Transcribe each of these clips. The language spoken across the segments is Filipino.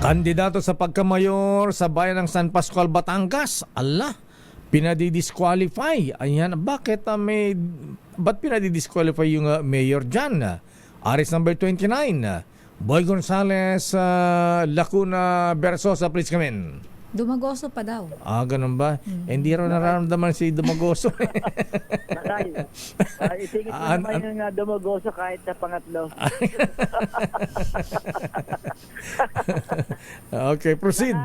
Kandidato sa pagkamayor sa bayan ng San Pascual, Batangas. Ala, pinadi-disqualify. Ayan, ba't pinadi-disqualify yung mayor dyan? Aris number 29, Boy Gonzales, Lacuna, Versosa, please come in. Dumagoso pa daw. Ganun ba? Hindi raw nararamdaman si Dumagoso. Nakay. Isingit mo naman yung Dumagoso kahit sa pangatlo. Okay, proceed.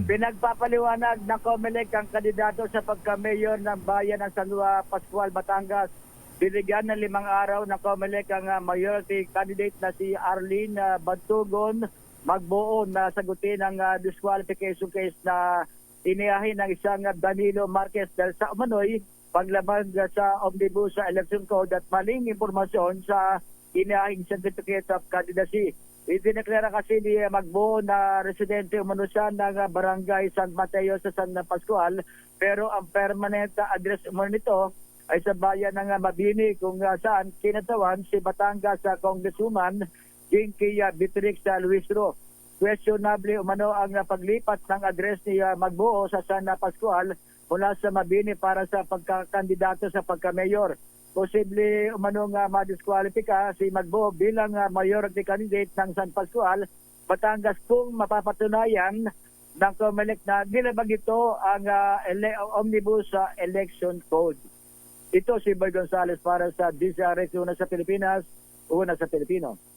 Pinagpapaliwanag ng COMELEC ang kandidato sa pagka-mayor ng bayan ng San Pascual, Batangas. Binigyan ng 5 araw ng COMELEC ang majority candidate na si Arlene Bantugon magbuo na sagutin ang disqualification case na inihahin ng isang Danilo Marquez dahil sa umano'y paglabag sa Omnibus sa Election Code at maling impormasyon sa inihahing Certificate of Candidacy. Idineklara kasi ni Magbuo na residente umano siya ng Barangay San Mateo sa San Pascual, pero ang permanent address umano nito ay sa bayan ng Mabini kung saan kinatawan si Batangas Congresswoman Jinky Beatrix Luis Ro. Questionable umano ang paglipat ng address ni Magbuo sa San Pascual mula sa Mabini para sa pagkakandidato sa pagka-mayor. Posible umano nga madiskwalipika si Magbuo bilang majority candidate ng San Pascual, Batangas kung mapapatunayan ng COMELEC na nilabag ito ang Omnibus Election Code. Ito si Boy Gonzales para sa DZRX, una sa Pilipinas, una sa Pilipino.